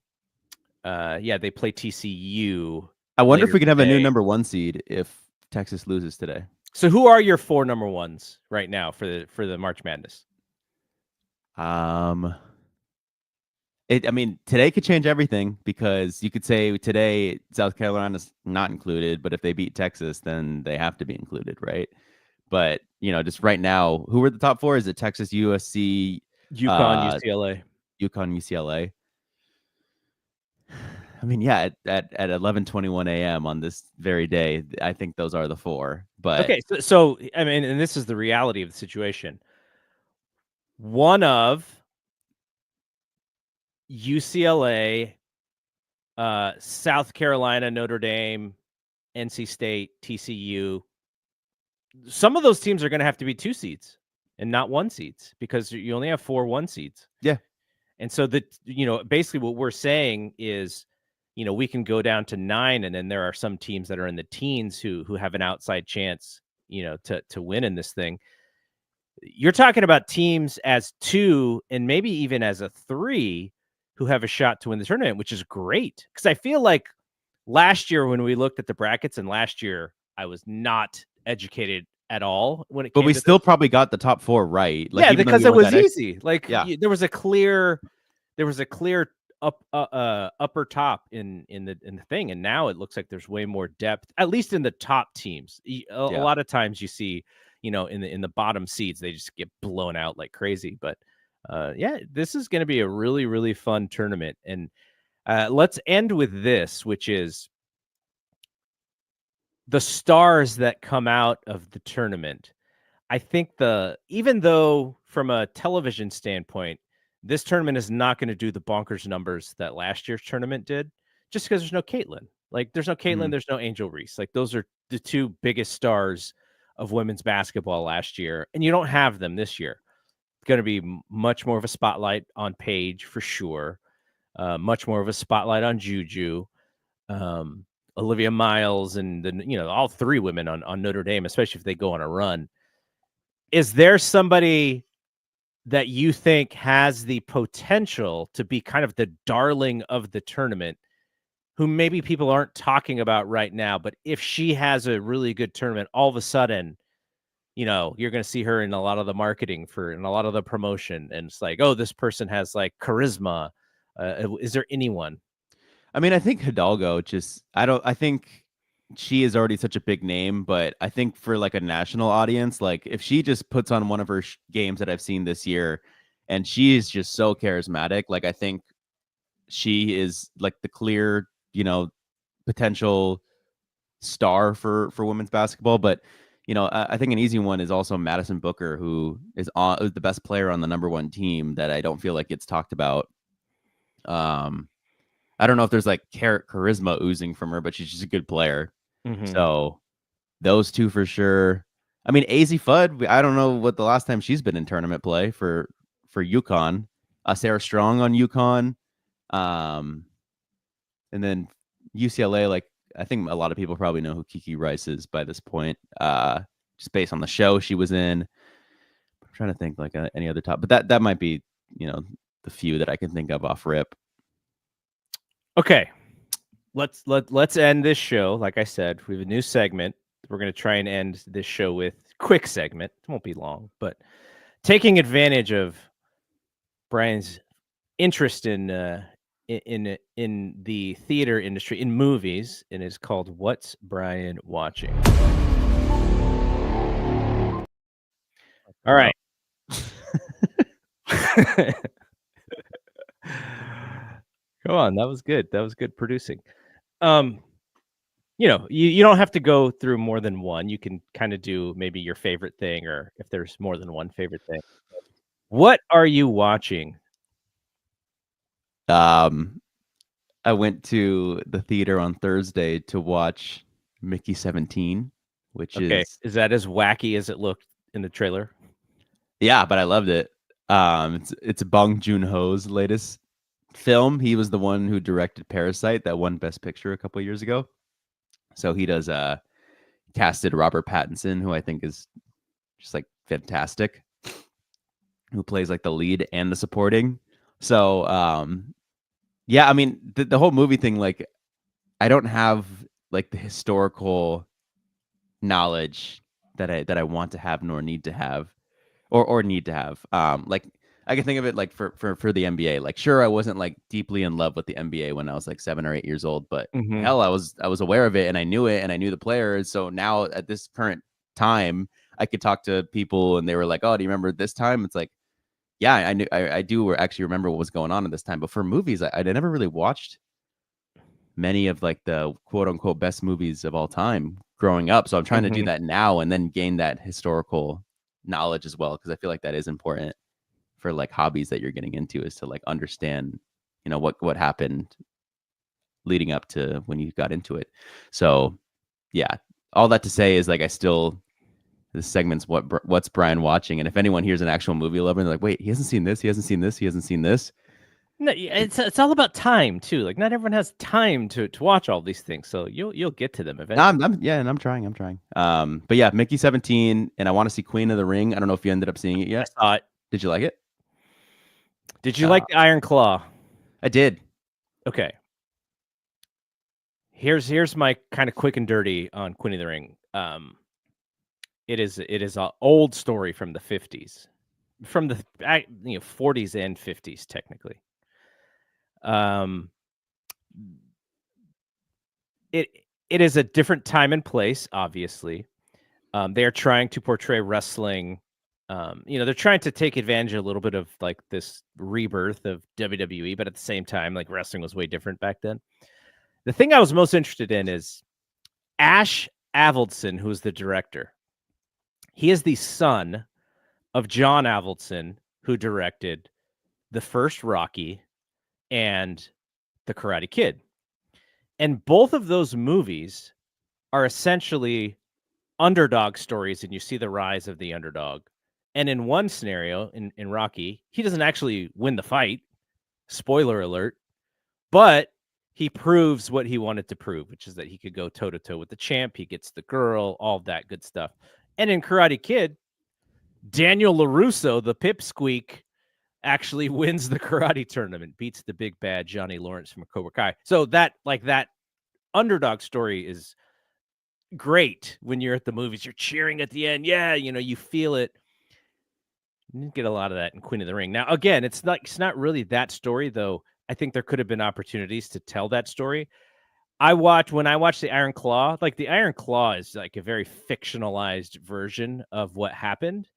they play TCU. I wonder if we can have a new number 1 seed if Texas loses today. So who are your 4 number 1s right now for the March Madness? Today could change everything because you could say today South Carolina's not included, but if they beat Texas, then they have to be included, right? But just right now, who are the top 4? Is it Texas, USC, UConn, UCLA? UConn, UCLA. I mean, yeah, at 11:21 a.m. on this very day, I think those are the four. But Okay, so I mean, and this is the reality of the situation. One of UCLA, South Carolina, Notre Dame, NC State, TCU. Some of those teams are going to have to be 2 seeds and not 1 seeds because you only have 4 1 seeds. yeah, And so basically what we're saying is, we can go down to 9, and then there are some teams that are in the teens who have an outside chance, to win in this thing. You're talking about teams as 2 and maybe even as a 3 who have a shot to win the tournament, which is great. Because I feel like last year when we looked at the brackets, and last year I was not educated at all when it but came we to still this. probably got the top 4 right. Like, Yeah, even though because we it went was that easy. Like Yeah. there was a clear upper top in the thing, and now it looks like there's way more depth, at least in the top teams. A lot of times you see, in the bottom seeds, they just get blown out like crazy. But yeah, this is going to be a really, really fun tournament. And let's end with this, which is the stars that come out of the tournament. I think even though from a television standpoint, this tournament is not going to do the bonkers numbers that last year's tournament did, just because there's no Caitlin. Like, there's no Caitlin, Mhm. there's no Angel Reese. Like, those are the 2 biggest stars of women's basketball last year, and you don't have them this year. It's going to be much more of a spotlight on Paige for sure. Much more of a spotlight on Juju. Olivia Miles, and then all 3 women on Notre Dame, especially if they go on a run. Is there somebody that you think has the potential to be kind of the darling of the tournament, who maybe people aren't talking about right now, but if she has a really good tournament, all of a sudden, you're going to see her in a lot of the marketing and a lot of the promotion, and it's like, oh, this person has like charisma. Is there anyone? I mean, I think Hidalgo I think she is already such a big name, but I think for like a national audience, like if she just puts on one of her games that I've seen this year, and she is just so charismatic, like I think she is like the clear, potential star for women's basketball. But I think an easy one is also Madison Booker, who is the best player on the #1 team that I don't feel like gets talked about. I don't know if there's like charisma oozing from her, but she's just a good player. Mm-hmm. So those 2 for sure. I mean, AZ Fudd, I don't know what the last time she's been in tournament play for UConn. Sarah Strong on UConn. And then UCLA, like I think a lot of people probably know who Kiki Rice is by this point. Just based on the show she was in. I'm trying to think like any other top, but that might be, the few that I can think of off rip. Okay, let's end this show. Like I said, we have a new segment. We're going to try and end this show with quick segment. It won't be long, but taking advantage of Brian's interest in the theater industry, in movies, and is called "What's Brian Watching?" All right. Come on, that was good. That was good producing. You don't have to go through more than one. You can kind of do maybe your favorite thing, or if there's more than one favorite thing. What are you watching? I went to the theater on Thursday to watch Mickey 17, which is that as wacky as it looked in the trailer? Yeah, but I loved it. It's Bong Joon-ho's latest film. He was the one who directed Parasite, that won Best Picture a couple of years ago. So he does casted Robert Pattinson, who I think is just like fantastic, who plays like the lead and the supporting. So yeah, I mean the whole movie thing, like I don't have like the historical knowledge that I want to have nor need to have or need to have. Like I can think of it like for the NBA. Like sure, I wasn't like deeply in love with the NBA when I was like 7 or 8 years old, but hell, I was aware of it and I knew it and I knew the players. So now at this current time, I could talk to people and they were like, "Oh, do you remember this time?" It's like, Yeah, I do actually remember what was going on at this time. But for movies, I never really watched many of like the quote unquote best movies of all time growing up. So I'm trying to do Mhm. that now and then gain that historical knowledge as well, because I feel like that is important for like hobbies that you're getting into, is to like understand, what happened leading up to when you got into it. So yeah, all that to say is like this segment's what's Brian watching, and if anyone hears an actual movie lover and they're like, wait, he hasn't seen this, he hasn't seen this, he hasn't seen this. No, it's all about time too. Like not everyone has time to watch all these things, so you'll get to them eventually. And I'm trying. But yeah, Mickey 17, and I want to see Queen of the Ring. I don't know if you ended up seeing it I yet. saw it. Did you like it? Did you like the Iron Claw? I did. Okay. Here's my kind of quick and dirty on Queen of the Ring. It is an old story from the 50s, from the 40s and 50s technically. It is a different time and place, obviously. They are trying to portray wrestling. They're trying to take advantage a little bit of like this rebirth of WWE, but at the same time, like wrestling was way different back then. The thing I was most interested in is Ash Avildsen, who is the director. He is the son of John Avildsen, who directed the first Rocky and the Karate Kid. And both of those movies are essentially underdog stories, and you see the rise of the underdog. And in one scenario, in Rocky, he doesn't actually win the fight. Spoiler alert. But he proves what he wanted to prove, which is that he could go toe-to-toe with the champ. He gets the girl, all of that good stuff. And in Karate Kid, Daniel LaRusso, the pipsqueak, actually wins the karate tournament, beats the big bad Johnny Lawrence from Cobra Kai. So that underdog story is great when you're at the movies. You're cheering at the end. Yeah, you feel it. You didn't get a lot of that in Queen of the Ring. Now, again, it's not really that story, though. I think there could have been opportunities to tell that story. When I watched the Iron Claw, like the Iron Claw is like a very fictionalized version of what happened,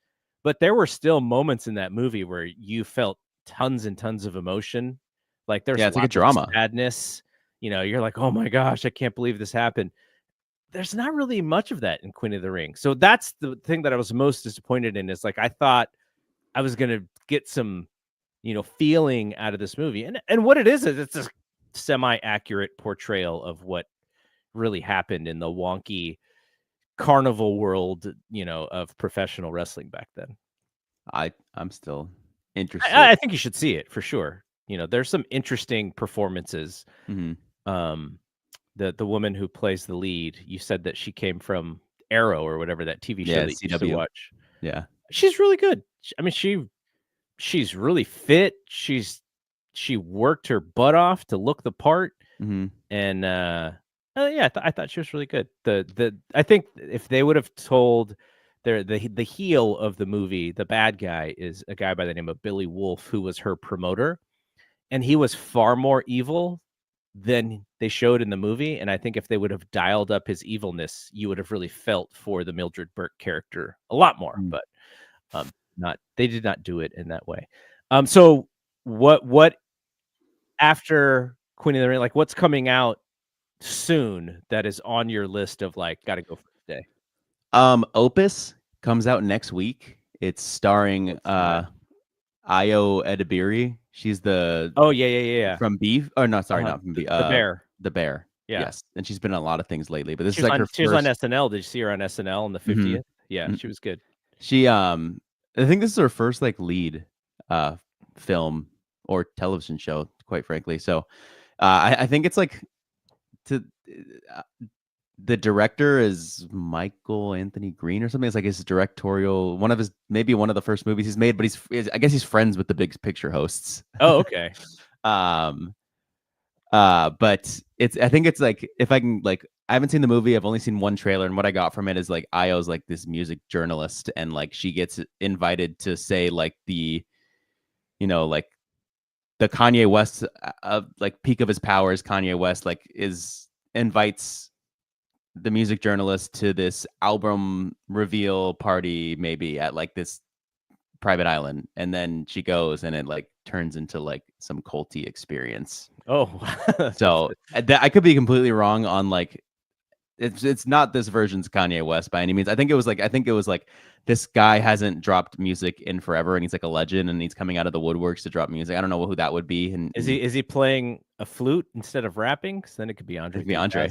but there were still moments in that movie where you felt tons and tons of emotion. Like there's It's like a lots of drama. sadness. You're like, oh my gosh, I can't believe this happened. There's not really much of that in Queen of the Ring. So that's the thing that I was most disappointed in, is like I thought I was gonna get some, feeling out of this movie. And what it is it's a semi-accurate portrayal of what really happened in the wonky carnival world, of professional wrestling back then. I'm still interested. I think you should see it for sure. There's some interesting performances. Mm-hmm. The woman who plays the lead, you said that she came from Arrow or whatever, that TV show that you used to CW. watch. Yeah. She's really good. I mean, she's really fit. She worked her butt off to look the part. Mm-hmm. And yeah, I thought she was really good. I think if they would have told the heel of the movie, the bad guy is a guy by the name of Billy Wolf, who was her promoter, and he was far more evil than they showed in the movie. And I think if they would have dialed up his evilness, you would have really felt for the Mildred Burke character a lot more. Mm. But they did not do it in that way. So what after Queen of the Ring, like what's coming out soon that is on your list of like gotta go for today? Opus comes out next week. It's starring Io Edebiri. She's the yeah from Beef. Or no, sorry, not from Beef. The Bear. The Bear. Yeah. Yes, and she's been in a lot of things lately. But this She is was like her she was on first. SNL. Did you see her on SNL on the 50th? Yeah, she was good. She I think this is her first like lead film or television show, quite frankly. So I think it's like the director is Michael Anthony Green or something. It's like his directorial, maybe one of the first movies he's made, but I guess he's friends with the Big Picture hosts. Oh, okay. But I think it's like, if I can, like, I haven't seen the movie. I've only seen one trailer, and what I got from it is like Io's like this music journalist, and like she gets invited to say like like the Kanye West like peak of his powers. Kanye West like invites the music journalist to this album reveal party, maybe at like this private island, and then she goes and it like turns into like some culty experience. Oh, So I could be completely wrong on like it's not this version's Kanye West by any means. I think it was like this guy hasn't dropped music in forever and he's like a legend and he's coming out of the woodworks to drop music. I don't know who that would be. And is he playing a flute instead of rapping? Because then it could be Andre. It could be Andre.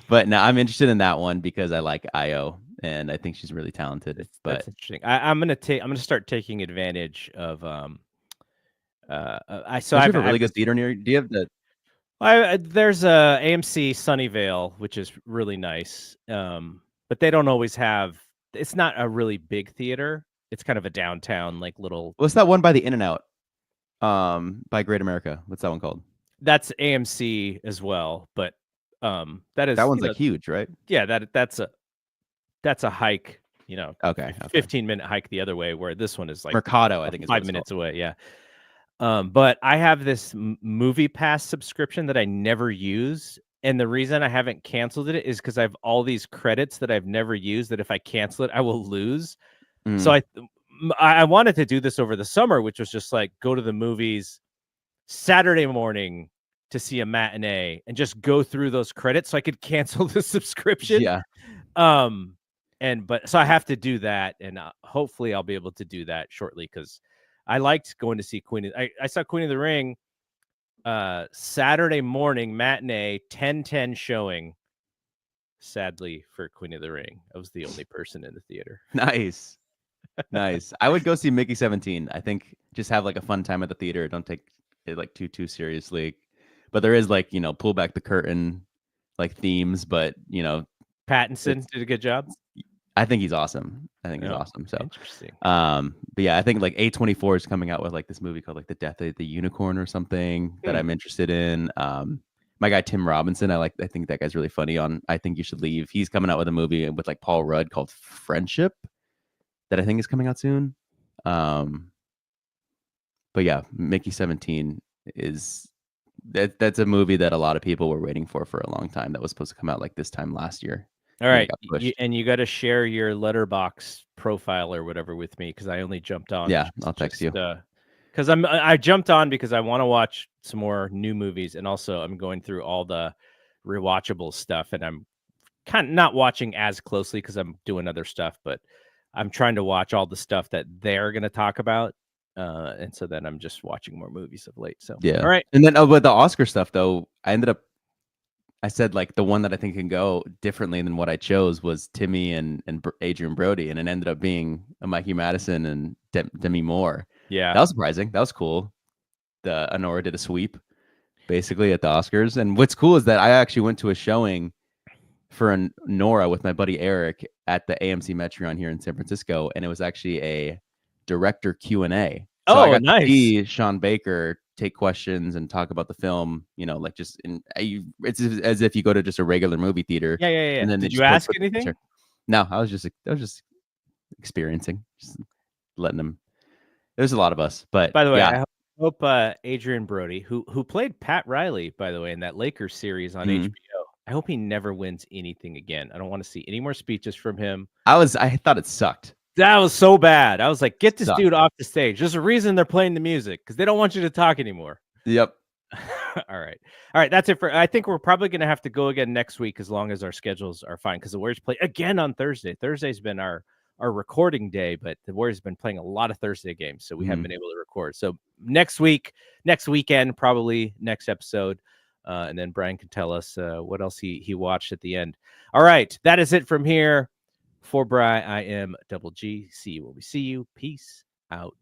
But no, I'm interested in that one because I like Io and I think she's really talented. That's interesting. I'm gonna start taking advantage of I have a really good theater near. Do you have the? There's a AMC Sunnyvale, which is really nice. But they don't always have. It's not a really big theater. It's kind of a downtown like little. What's that one by the In-N-Out? By Great America. What's that one called? That's AMC as well, but that one's like huge, right? Yeah, that's a hike. Okay. 15-minute hike the other way, where this one is like Mercado. I think is 5 minutes away. Yeah. But I have this movie pass subscription that I never use. And the reason I haven't canceled it is because I have all these credits that I've never used that if I cancel it, I will lose. So I wanted to do this over the summer, which was just like go to the movies Saturday morning to see a matinee and just go through those credits so I could cancel the subscription. Yeah. But so I have to do that. And hopefully I'll be able to do that shortly because I liked going to see Queen. I saw Queen of the Ring Saturday morning matinee 10:10 showing. Sadly for Queen of the Ring, I was the only person in the theater. Nice. I would go see Mickey 17. I think just have like a fun time at the theater. Don't take it like too seriously. But there is like pull back the curtain like themes. But Pattinson did a good job. I think he's awesome. He's awesome. So interesting. But yeah, I think like A24 is coming out with like this movie called like The Death of the Unicorn or something that I'm interested in. My guy Tim Robinson, I think that guy's really funny on I Think You Should Leave. He's coming out with a movie with like Paul Rudd called Friendship that I think is coming out soon. But yeah, Mickey 17 is that's a movie that a lot of people were waiting for a long time. That was supposed to come out like this time last year. All right, you got to share your Letterboxd profile or whatever with me because I only jumped on. Yeah, I'll text you. Because I jumped on because I want to watch some more new movies, and also I'm going through all the rewatchable stuff, and I'm kind of not watching as closely because I'm doing other stuff, but I'm trying to watch all the stuff that they're going to talk about, and so then I'm just watching more movies of late. So yeah, all right, and then with the Oscar stuff though, I said like the one that I think can go differently than what I chose was Timmy and Adrian Brody, and it ended up being Mikey Madison and Demi Moore. Yeah, that was surprising. That was cool. The Anora did a sweep basically at the Oscars, and what's cool is that I actually went to a showing for Nora with my buddy Eric at the AMC Metreon here in San Francisco, and it was actually a director Q&A. So I got nice. to see Sean Baker take questions and talk about the film, like just it's as if you go to just a regular movie theater. Yeah. And then did you ask anything? No, I was just experiencing, just letting them. There's a lot of us, but by the way, yeah. I hope Adrian Brody, who played Pat Riley, by the way, in that Lakers series on HBO, I hope he never wins anything again. I don't want to see any more speeches from him. I thought it sucked. That was so bad. I was like, get this dude off the stage. There's a reason they're playing the music because they don't want you to talk anymore. Yep. All right. That's it I think we're probably going to have to go again next week as long as our schedules are fine because the Warriors play again on Thursday. Thursday's been our recording day, but the Warriors have been playing a lot of Thursday games, so we haven't been able to record. So next weekend, probably next episode, and then Brian can tell us what else he watched at the end. All right. That is it from here. For Bri, I am Double G. See you when we see you. Peace out.